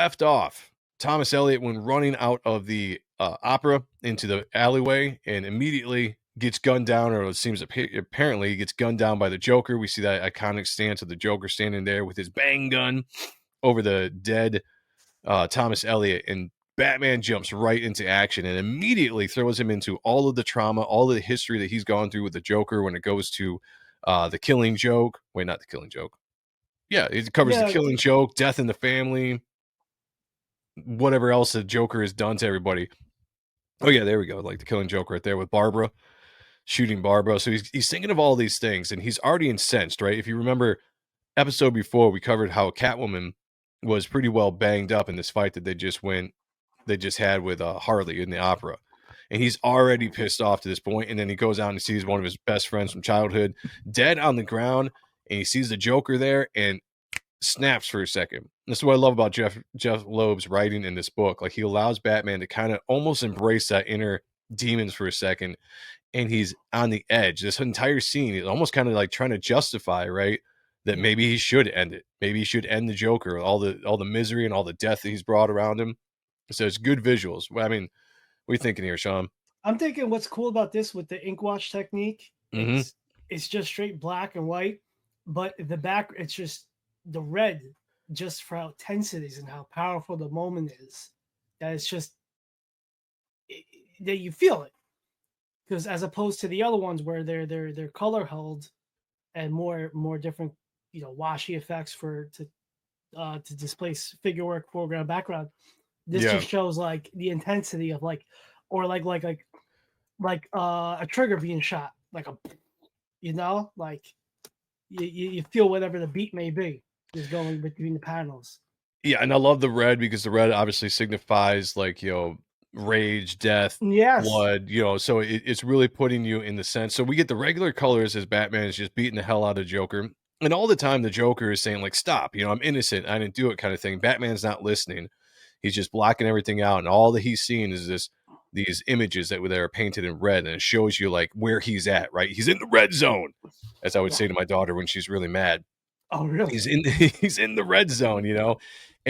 left off, Thomas Elliot, when running out of the opera into the alleyway, and immediately gets gunned down, or it seems apparently he gets gunned down by the Joker. We see that iconic stance of the Joker standing there with his bang gun over the dead Thomas Elliot, and Batman jumps right into action and immediately throws him into all of the trauma, all of the history that he's gone through with the Joker when it goes to the Killing Joke. Wait, not the Killing Joke. Yeah, it covers the Yeah, Killing Joke, death in the family, whatever else the Joker has done to everybody. Oh yeah, there we go. Like the Killing Joke right there with Barbara, shooting Barbara. So he's thinking of all these things, and he's already incensed, right? If you remember episode before, we covered how Catwoman was pretty well banged up in this fight that they just had with Harley in the opera. And he's already pissed off to this point, and then he goes out and sees one of his best friends from childhood dead on the ground, and he sees the Joker there and snaps for a second. This is what I love about Jeff Loeb's writing in this book. Like, he allows Batman to kind of almost embrace that inner demons for a second, and he's on the edge. This entire scene is almost kind of like trying to justify, right, that yeah. maybe he should end it. Maybe he should end the Joker, all the misery and all the death that he's brought around him. So it's good visuals. I mean, what are you thinking here, Sean? I'm thinking what's cool about this with the ink wash technique. Mm-hmm. It's just straight black and white, but the back it's just the red, just for how tense it is and how powerful the moment is. That it's just that you feel it, because as opposed to the other ones where they're color held and more different, washy effects to displace figure work, foreground, background. This Yeah. just shows like the intensity of like, or like a trigger being shot, like like you feel whatever the beat may be is going between the panels. Yeah, and I love the red because the red obviously signifies, like, rage, death, Yes. blood, so it's really putting you in the sense. So we get the regular colors as Batman is just beating the hell out of Joker. And all the time the Joker is saying, like, stop, I'm innocent, I didn't do it, kind of thing. Batman's not listening. He's just blocking everything out. And all that he's seeing is these images that are painted in red, and it shows you like where he's at, right? He's in the red zone, as I would Yeah. say to my daughter when she's really mad. Oh, really? He's in the red zone, and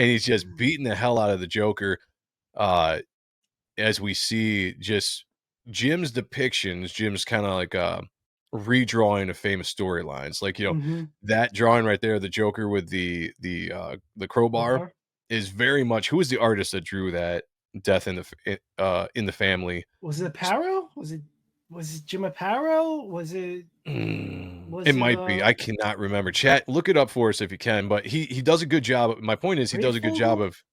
he's just beating the hell out of the Joker. Uh, as we see just Jim's depictions, Jim's kind of like redrawing of famous storylines. Like, Mm-hmm. that drawing right there, the Joker with the crowbar, Bar. is very much, who was the artist that drew that death in the family? Was it Aparo? Was it Jim Aparo? Was it It was it might be. I cannot remember. Chat, look it up for us if you can. But he does a good job. My point is, he does a good job Brayfogle? of.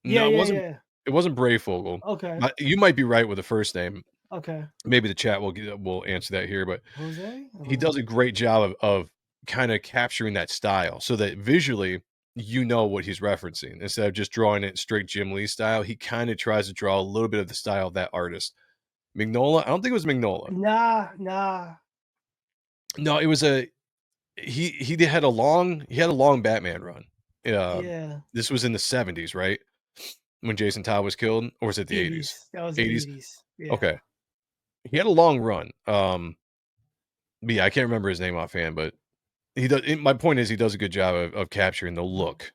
Yeah, No, yeah, yeah. it wasn't Brayfogle. Okay. You might be right with the first name. Okay. Maybe the chat will answer that here. But Jose? he does a great job of kind of capturing that style, so that visually you know what he's referencing instead of just drawing it straight Jim Lee style. He kind of tries to draw a little bit of the style of that artist. Mignola. I don't think it was Mignola. Nah, nah. No, it was he had a long Batman run. Yeah. This was in the 70s, right? When Jason Todd was killed, or was it the 80s? 80s. That was the 80s? 80s. Yeah. Okay. He had a long run. But yeah, I can't remember his name offhand, but my point is he does a good job of capturing the look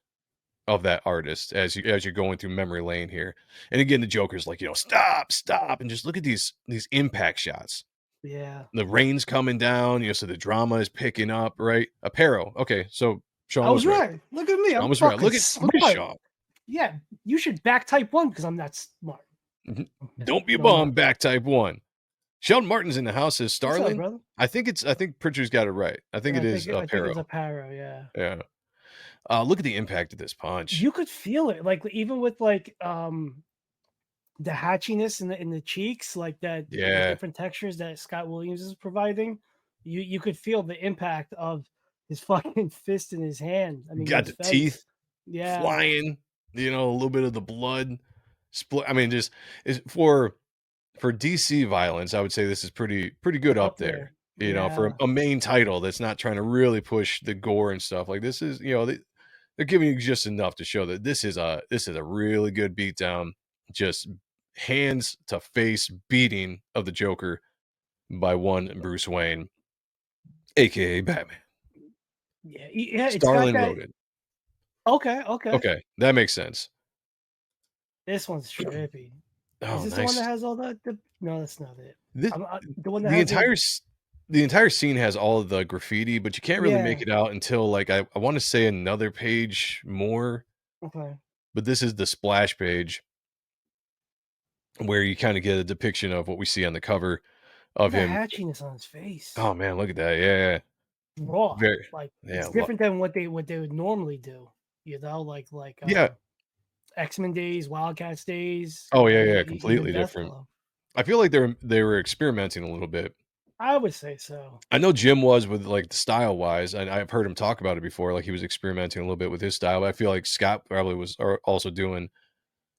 of that artist as you're going through memory lane here. And again, the Joker's like, stop, and just look at these impact shots. Yeah. The rain's coming down, so the drama is picking up, right? Apparel. Okay, so I Sean was was right. right. Look at me. Sean I'm was right. fucking Look at smart. Sean. Yeah. You should back type 1 because I'm that smart. Don't be a No, bum, no. back type 1. Sheldon Martin's in the house as What's up, Starling. brother? I think Pritchard's got it right. I think it is I think it's Apparel. Aparo, yeah. Yeah. Look at the impact of this punch. You could feel it. Like even with like the hatchiness in the cheeks, like that the Yeah. different textures that Scott Williams is providing, you could feel the impact of his fucking fist in his hand. I mean Got his the teeth face. Yeah. flying, a little bit of the blood split. I mean, just is for DC violence, I would say this is pretty good up Up there. there. For Yeah. a main title that's not trying to really push the gore and stuff. Like, this is, they're giving you just enough to show that this is a really good beatdown, just hands to face beating of the Joker by one Bruce Wayne, aka Batman. Yeah. Yeah. It's got Starling that. wrote it. Okay. Okay. Okay, that makes sense. This one's trippy. Is Oh, this the one that nice. has all the no, that's not it. The The one that the has the entire s the entire scene has all of the graffiti, but you can't really make yeah, it out until, like, I wanna say another page more, okay. but this is the splash page where you kinda get a depiction of what we see on the cover of The him. hatchiness on his face. Oh, man, look at that. Yeah, yeah. Raw. Very Like, yeah, it's lo different than what they would normally do, yeah. X-Men days, Wildcats days, Oh, yeah, yeah, even completely different. Deathglow. I feel like they were experimenting a little bit. I would say so. I know Jim was with, like, the style-wise, and I've heard him talk about it before, like, he was experimenting a little bit with his style, but I feel like Scott probably was also doing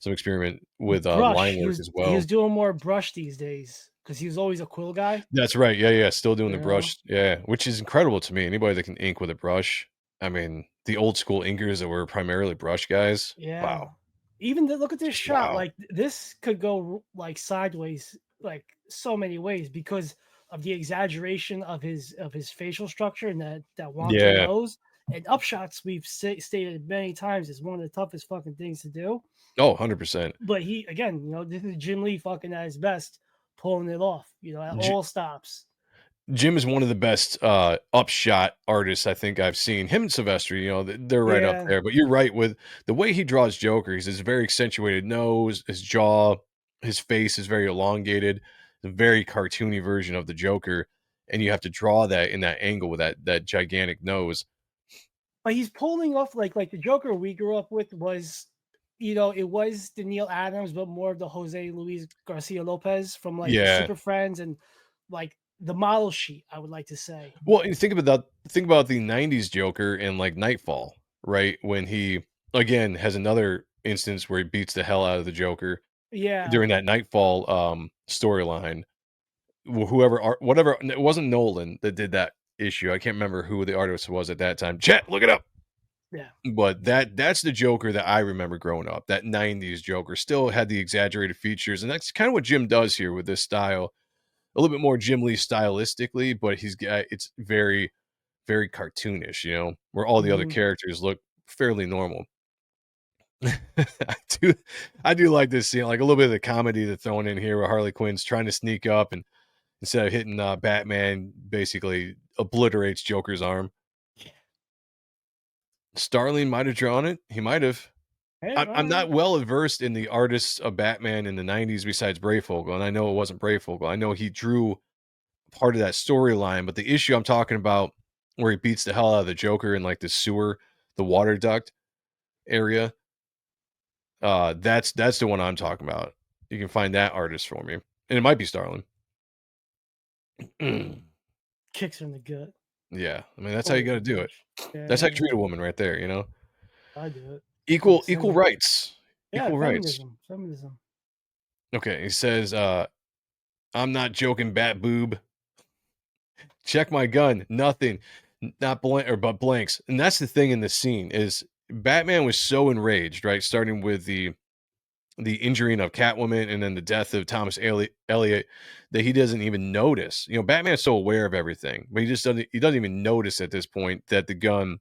some experiment with, Brush, line work as he was well. doing more brush these days because he was always a quill guy, That's right, yeah, yeah, still doing you the know? brush, yeah, which is incredible to me. Anybody that can ink with a brush, I mean, the old school inkers that were primarily brush guys, Yeah. wow, Even look at this just shot. wow. Like this could go like sideways, like so many ways because of the exaggeration of his facial structure and that wonky Yeah. nose. And upshots we've stated many times is one of the toughest fucking things to do. Oh, 100%. But he again, this is Jim Lee fucking at his best, pulling it off. At all stops. Jim is one of the best, upshot artists I think I've seen. Him and Sylvester, they're right up Yeah. there, but you're right with the way he draws Joker. He's this very accentuated nose, his jaw, his face is very elongated, the very cartoony version of the Joker, and you have to draw that in that angle with that gigantic nose. But he's pulling off like the Joker we grew up with was, it was the Neil Adams, but more of the Jose Luis Garcia Lopez from like Yeah. Super Friends and like the model sheet, I would like to say. Well, you think about the '90s Joker in, like, Nightfall, right? When he, again, has another instance where he beats the hell out of the Joker Yeah. during that Nightfall, storyline. Whoever art whatever it wasn't Nolan that did that issue. I can't remember who the artist was at that time. Chat, look it up. Yeah. But that's the Joker that I remember growing up. That '90s Joker still had the exaggerated features, and that's kind of what Jim does here with this style. A little bit more Jim Lee stylistically, but he's got it's very, very cartoonish, where all the other Mhm. characters look fairly normal. I do I do like this scene, like a little bit of the comedy that's thrown in here where Harley Quinn's trying to sneak up and instead of hitting, Batman, basically obliterates Joker's arm. Starling might have drawn it. He might have. Hey, I'm alright. not well versed in the artists of Batman in the '90s besides Brayfogle, and I know it wasn't Brayfogle. I know he drew part of that storyline, but the issue I'm talking about where he beats the hell out of the Joker in, like, the sewer, the water duct area, that's the one I'm talking about. You can find that artist for me, and it might be Starling. Kicks her in the gut. Yeah, I mean, that's how you Holy gotta do it. bitch. That's how you Yeah, treat a woman right there. I do it. Like Equal semi. rights. Yeah, Equal rights. feminism. Feminism. Okay, he says, "I'm not joking, bat boob. Check my gun. Nothing. Not blank or but blanks." And that's the thing in this scene is Batman was so enraged, right? Starting with the injuring of Catwoman and then the death of Thomas Elliot that he doesn't even notice. Batman's so aware of everything, but he doesn't even notice at this point that the gun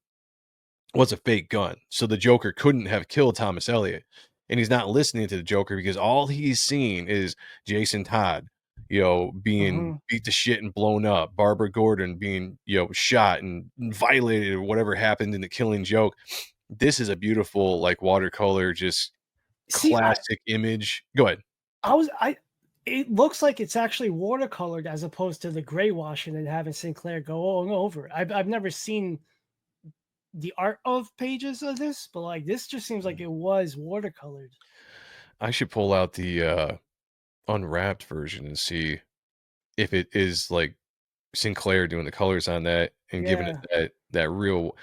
was a fake gun. So the Joker couldn't have killed Thomas Elliot. And he's not listening to the Joker because all he's seeing is Jason Todd, being Mhm. beat to shit and blown up, Barbara Gordon being, shot and violated or whatever happened in the Killing Joke. This is a beautiful, like, watercolor, just See, classic image. Go ahead. I was I it looks like it's actually watercolored as opposed to the gray washing and having Sinclair go on over. I've never seen the art of pages of this, but like this just seems like it was watercolored. I should pull out the unwrapped version and see if it is like Sinclair doing the colors on that and giving it Yeah. that real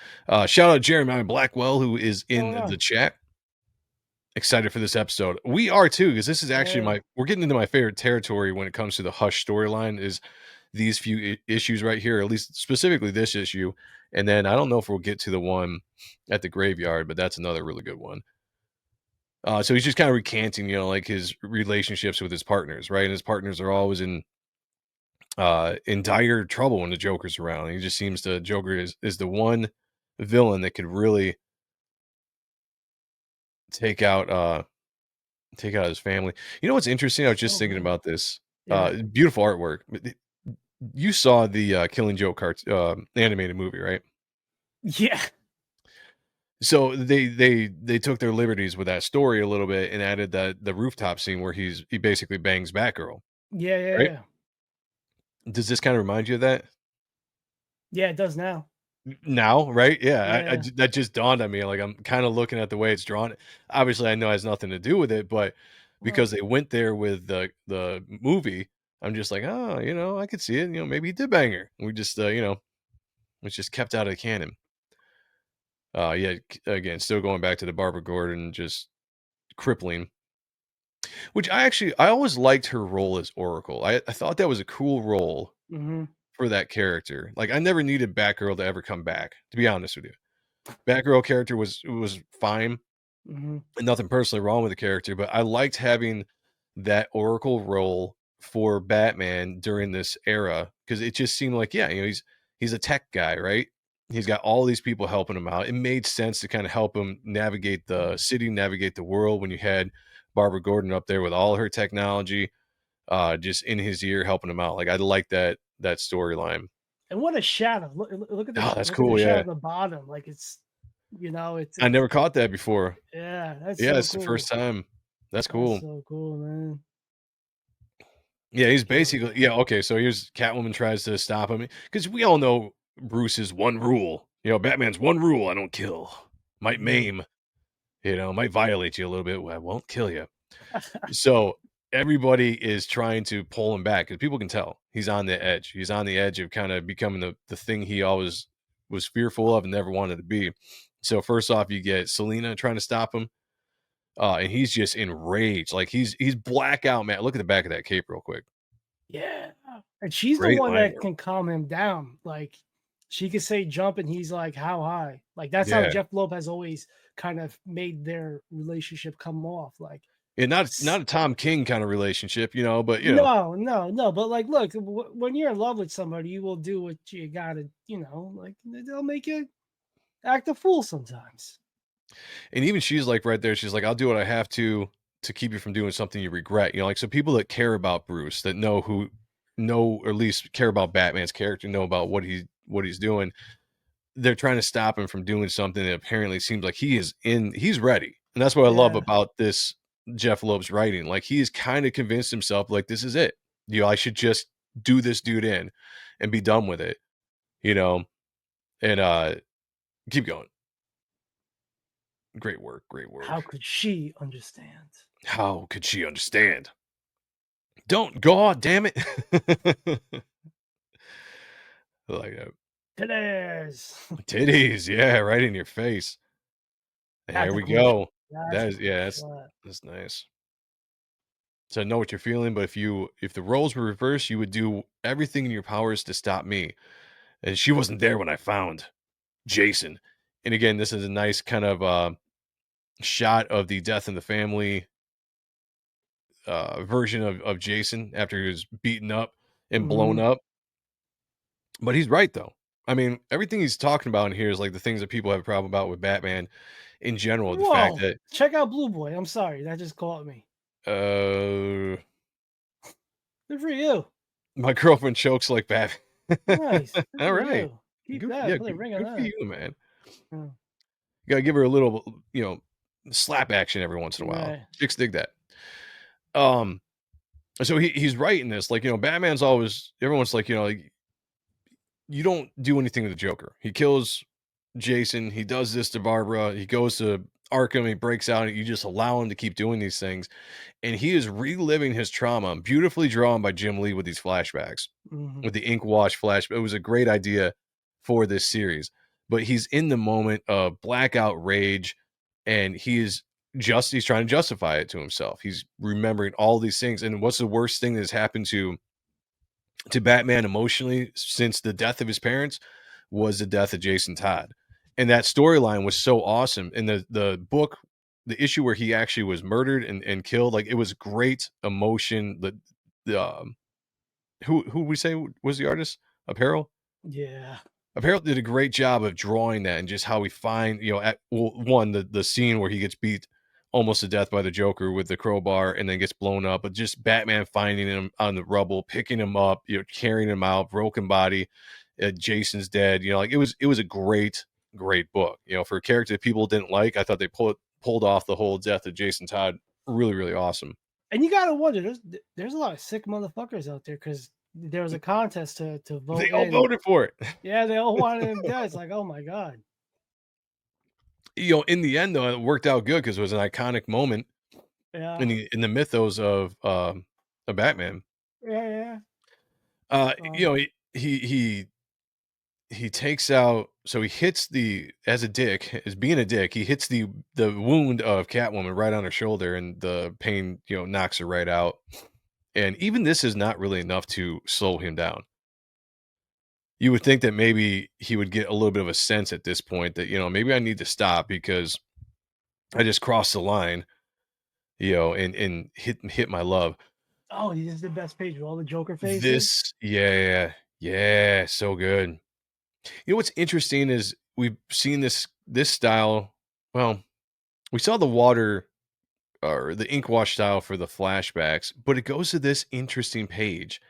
shout out Jeremiah Blackwell who is What's in going on? the chat. Excited for this episode. We are too, because this is actually Yeah. we're getting into my favorite territory when it comes to the Hush storyline is these few issues right here, at least specifically this issue. And then I don't know if we'll get to the one at the graveyard, but that's another really good one. So he's just kind of recanting, like his relationships with his partners, right? And his partners are always in dire trouble when the Joker's around. He just seems to Joker is the one villain that could really take out take out his family. You know what's interesting? I was just So thinking good. about this. Yeah. Beautiful artwork. You saw the Killing Joke animated movie, right? Yeah. So they took their liberties with that story a little bit and added that the rooftop scene where he basically bangs Batgirl, Yeah. Yeah. right? Yeah. Does this kind of remind you of that Yeah. It does now. now? Right? Yeah, Yeah. that just dawned on me. Like I'm kind of looking at the way it's drawn. Obviously, I know it has nothing to do with it, but Well, because they went there with the movie, I'm just like, oh, I could see it. Maybe he did bang her. We just it's just kept out of the canon. Yeah. Again, still going back to the Barbara Gordon, just crippling. Which I always liked her role as Oracle. I thought that was a cool role hmm for that character. Like I never needed Batgirl to ever come back, to be honest with you. Batgirl character was fine hmm and nothing personally wrong with the character, but I liked having that Oracle role for Batman during this era because it just seemed like, yeah, he's a tech guy, right? He's got all these people helping him out. It made sense to kind of help him navigate the city, navigate the world when you had Barbara Gordon up there with all her technology, just in his ear helping him out. Like I like that storyline. And what a shadow! Look at Oh, that's look at the cool. shadow Yeah. at the bottom. Like I it's never caught that before. yeah. That's Yeah, so it's the cool. first time. That's That's cool. so cool, man. Yeah, he's Killer. basically yeah, okay, so here's Catwoman tries to stop him because we all know Bruce's one rule. Batman's one rule, I don't kill. Might Mhm. maim, might violate you a little bit, well, I won't kill you. So everybody is trying to pull him back because people can tell he's on the edge. He's on the edge of kind of becoming the thing he always was fearful of and never wanted to be. So first off, you get Selena trying to stop him. And he's just enraged. Like he's blackout, man. Look at the back of that cape real quick. Yeah. And she's the Great one line that work. can calm him down. Like she could say jump and he's like, how high? Like that's how Yeah. Jeff Loeb has always kind of made their relationship come off. Like And not s- a Tom King kind of relationship, but no, no, no. But like, look, when you're in love with somebody, you will do what you gotta, like they'll make you act a fool sometimes. and even she's like right there, she's like, I'll do what I have to keep you from doing something you regret. Like so people that care about Bruce, that know or at least care about Batman's character, know about what he's doing, they're trying to stop him from doing something that apparently seems like he's ready. And that's what I love Yeah. about this Jeff Loeb's writing. Like he's kind of convinced himself like this is it. I should just do this dude in and be done with it, you know, and keep going. Great work, great work. How could she understand? How could she understand? Don't God damn it. Like Today's titties, yeah, right in your face. There that's a we cool shot. go. That's That a is cool yeah, shot. that's nice. So I know what you're feeling, but if the roles were reversed, you would do everything in your powers to stop me. And she wasn't there when I found Jason. And again, this is a nice kind of shot of the death in the family version of Jason after he was beaten up and blown Mhm. up. But he's right though. I mean, everything he's talking about in here is like the things that people have a problem about with Batman in general. The fact Whoa! that Check out Blue Boy. I'm sorry, that just caught me. uh Good for you. my girlfriend chokes like Batman. Nice. Good All for right. you. Keep Good that. yeah, Put a ring on good for that. you, man. Yeah. You gotta give her a little, slap action every once in a while. Right. Chicks dig that. Um, so he's right in this. Like, Batman's always everyone's like, you don't do anything to the Joker. He kills Jason. He does this to Barbara. He goes to Arkham. He breaks out. And you just allow him to keep doing these things, and he is reliving his trauma, beautifully drawn by Jim Lee with these flashbacks, with Mhm. the ink wash flash. It was a great idea for this series, but he's in the moment of blackout rage, and he's trying to justify it to himself. He's remembering all these things, and what's the worst thing that's happened to Batman emotionally since the death of his parents was the death of Jason Todd. And that storyline was so awesome. In the book, the issue where he actually was murdered and killed, like it was great emotion. The who we say was the artist? Apparel? Yeah. Apparel did a great job of drawing that and just how we find, at well, one, the scene where he gets beat almost to death by the Joker with the crowbar, and then gets blown up. But just Batman finding him on the rubble, picking him up, carrying him out, broken body. Jason's dead. Like it was a great book. For a character that people didn't like, I thought they pulled off the whole death of Jason Todd really, really awesome. And you gotta wonder, there's a lot of sick motherfuckers out there because there was a contest to vote. They all voted for it. Yeah, they all wanted him dead. It's like, oh my god. In the end, though, it worked out good because it was an iconic moment. Yeah. In the mythos of Batman. Yeah. He takes out, so he hits as being a dick, he hits the wound of Catwoman right on her shoulder, and the pain, knocks her right out. And even this is not really enough to slow him down. You would think that maybe he would get a little bit of a sense at this point that, maybe I need to stop because I just crossed the line, and hit my love. Oh, this is the best page with all the Joker faces. Yeah, so good. What's interesting is we've seen this style. Well, we saw the water or the ink wash style for the flashbacks, but it goes to this interesting page.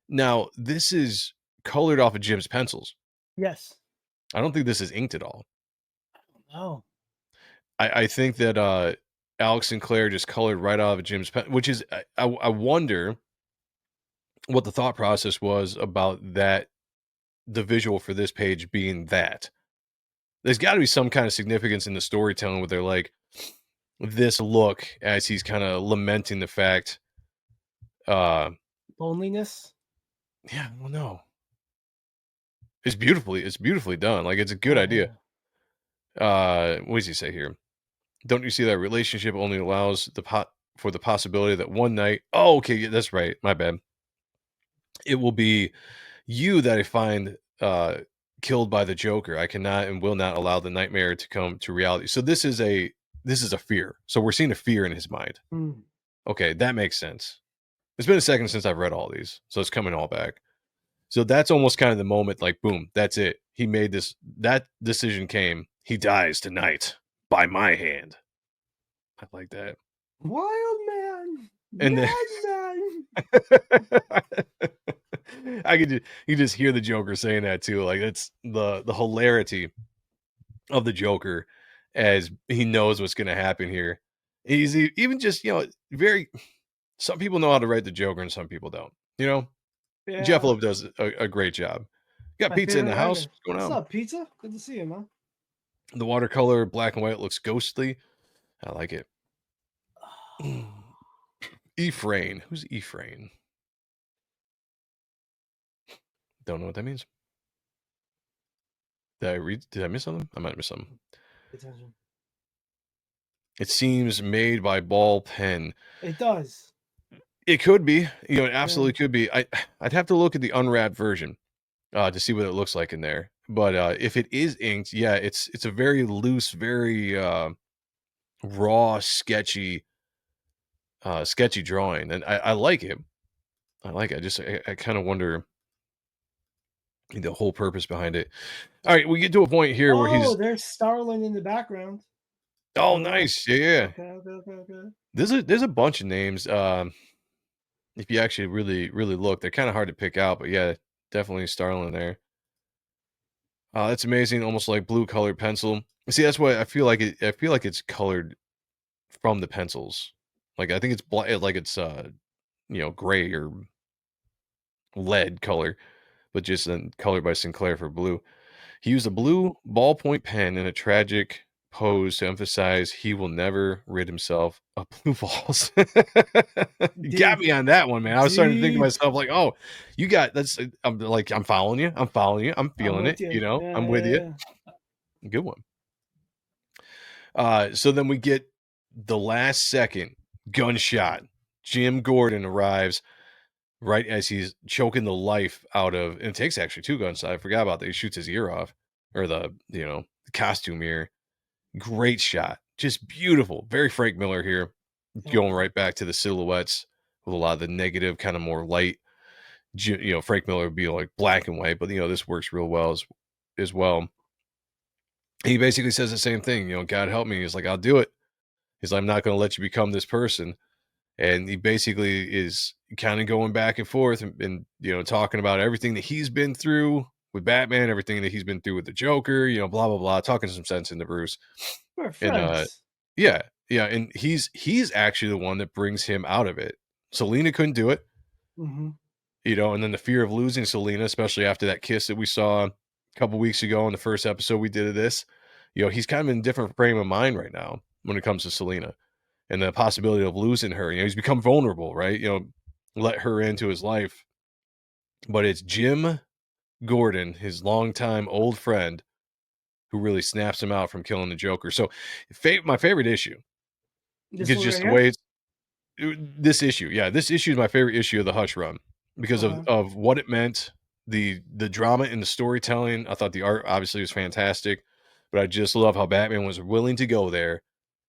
Now, this is colored off of Jim's pencils. Yes. I don't think this is inked at all. No. I think that Alex Sinclair just colored right out of Jim's pen, which is I wonder what the thought process was about that, the visual for this page being that. There's got to be some kind of significance in the storytelling where they're like, this look as he's kind of lamenting the fact loneliness. Yeah, well, no, it's beautifully done. Like, it's a good idea. What does he say here? Don't you see that relationship only allows for the possibility that one night, okay, that's right, my bad, it will be you that I find killed by the Joker. I cannot and will not allow the nightmare to come to reality. So this is a fear. So we're seeing a fear in his mind. Okay, that makes sense. It's been a second since I've read all these, so it's coming all back. So that's almost kind of the moment, like, boom, that's it. He made this, that decision came. He dies tonight by my hand. I like that. Wild man. And then you just hear the Joker saying that too. Like, it's the hilarity of the Joker as he knows what's going to happen here. He's even just, very, some people know how to write the Joker and some people don't, Yeah. Jeff Loeb does a great job. You got pizza in the house. What's going on? What's up, pizza? Good to see you, man. The watercolor black and white looks ghostly. I like it. Ephraim. Who's Ephraim? Don't know what that means. Did I miss something? I might have missed something. Attention. It seems made by ball pen. It does. It could be. It absolutely could be. I'd have to look at the unwrapped version to see what it looks like in there. But if it is inked, yeah, it's a very loose, very raw, sketchy drawing, and I like it. I like it. I kind of wonder the whole purpose behind it. All right, we get to a point here where there's Starlin in the background. Oh, nice. Yeah. Okay. There's a bunch of names. If you actually really, really look, they're kind of hard to pick out, but yeah, definitely Starlin there. That's amazing. Almost like blue colored pencil. See, that's why I feel like it's colored from the pencils. Like, I think it's like it's gray or lead color, but just then colored by Sinclair for blue. He used a blue ballpoint pen in a tragic pose to emphasize he will never rid himself of blue balls. You got me on that one, man. I was starting to think to myself, like, oh, you got that's. I'm like, I'm following you. I'm feeling it. I'm with you. Good one. So then we get the last second gunshot. Jim Gordon arrives right as he's choking the life out of, and it takes actually 2 guns. I forgot about that. He shoots his ear off, or the costume ear. Great shot, just beautiful. Very Frank Miller here, going right back to the silhouettes with a lot of the negative, kind of more light. Frank Miller would be like black and white, but this works real well as well. He basically says the same thing. God help me. He's like, I'll do it. He's like, I'm not going to let you become this person. And he basically is kind of going back and forth and talking about everything that he's been through with Batman, everything that he's been through with the Joker, blah blah blah, talking some sense into Bruce. We're And friends. yeah, and he's actually the one that brings him out of it. Selina couldn't do it, Mm-hmm. and then the fear of losing Selina, especially after that kiss that we saw a couple weeks ago in the first episode we did of this. He's kind of in a different frame of mind right now when it comes to Selina and the possibility of losing her. He's become vulnerable, right? Let her into his life. But it's Jim Gordon, his longtime old friend, who really snaps him out from killing the Joker. So my favorite issue This is one just right the here. way this issue. Yeah, this issue is my favorite issue of the Hush run because of what it meant, the drama and the storytelling. I thought the art obviously was fantastic, but I just love how Batman was willing to go there,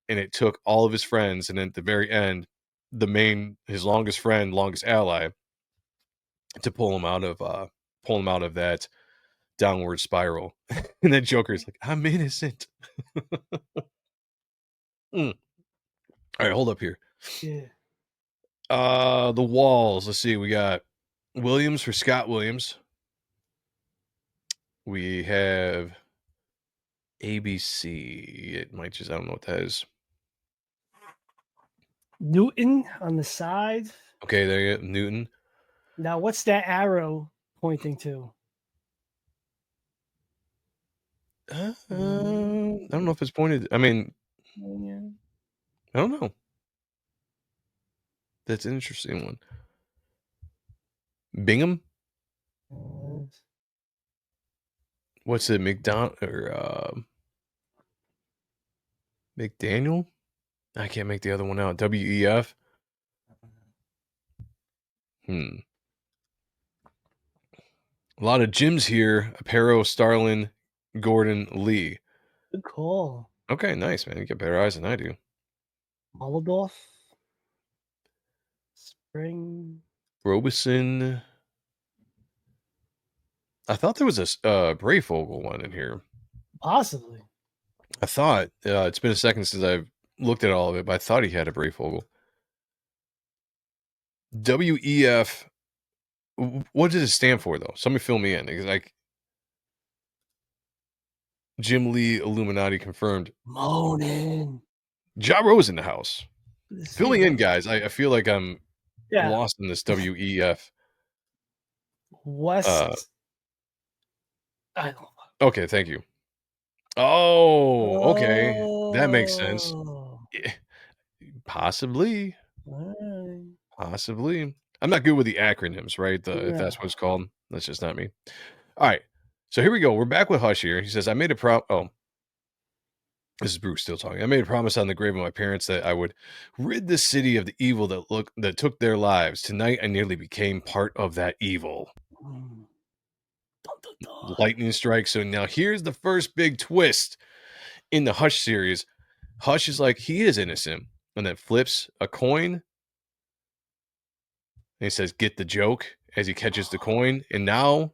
and it took all of his friends, and then at the very end, his longest friend, longest ally, to pull him out of that downward spiral. And then Joker's like, I'm innocent. All right, hold up here. Yeah. The walls. Let's see. We got Williams for Scott Williams. We have ABC. It might just, I don't know what that is. Newton on the side. Okay, there you go. Newton. Now, what's that arrow pointing to? I don't know if it's pointed. I mean, I don't know. That's an interesting one. Bingham? What's it? McDonald or McDaniel? I can't make the other one out. WEF? A lot of Jims here. Aparo, Starlin, Gordon, Lee. Good call. Okay, nice, man. You got better eyes than I do. Molodov. Spring. Robeson. I thought there was a Brayfogle one in here. Possibly. I thought. It's been a second since I've looked at all of it, but I thought he had a Brayfogle. WEF. What does it stand for, though? Somebody fill me in. Like, Jim Lee Illuminati confirmed. Moaning. Ja Rose in the house. Fill me in, guys. I feel like I'm lost in this WEF. West. I don't know. Okay, thank you. Oh, okay. That makes sense. Yeah. Possibly. Possibly. I'm not good with the acronyms, right? If that's what it's called. That's just not me. All right. So here we go. We're back with Hush here. He says, I made a this is Bruce still talking. I made a promise on the grave of my parents that I would rid the city of the evil that took their lives. Tonight, I nearly became part of that evil. Lightning strike. So now here's the first big twist in the Hush series. Hush is like, he is innocent, and then flips a coin. And he says, get the joke, as he catches the coin. And now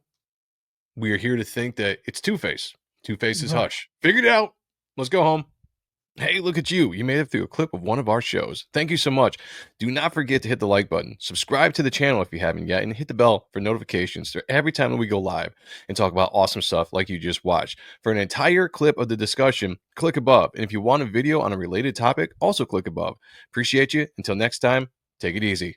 we are here to think that it's Two-Face. Two-Face is Hush. Figured it out. Let's go home. Hey, look at you. You made it through a clip of one of our shows. Thank you so much. Do not forget to hit the like button. Subscribe to the channel if you haven't yet, and hit the bell for notifications for every time that we go live and talk about awesome stuff like you just watched. For an entire clip of the discussion, click above. And if you want a video on a related topic, also click above. Appreciate you. Until next time, take it easy.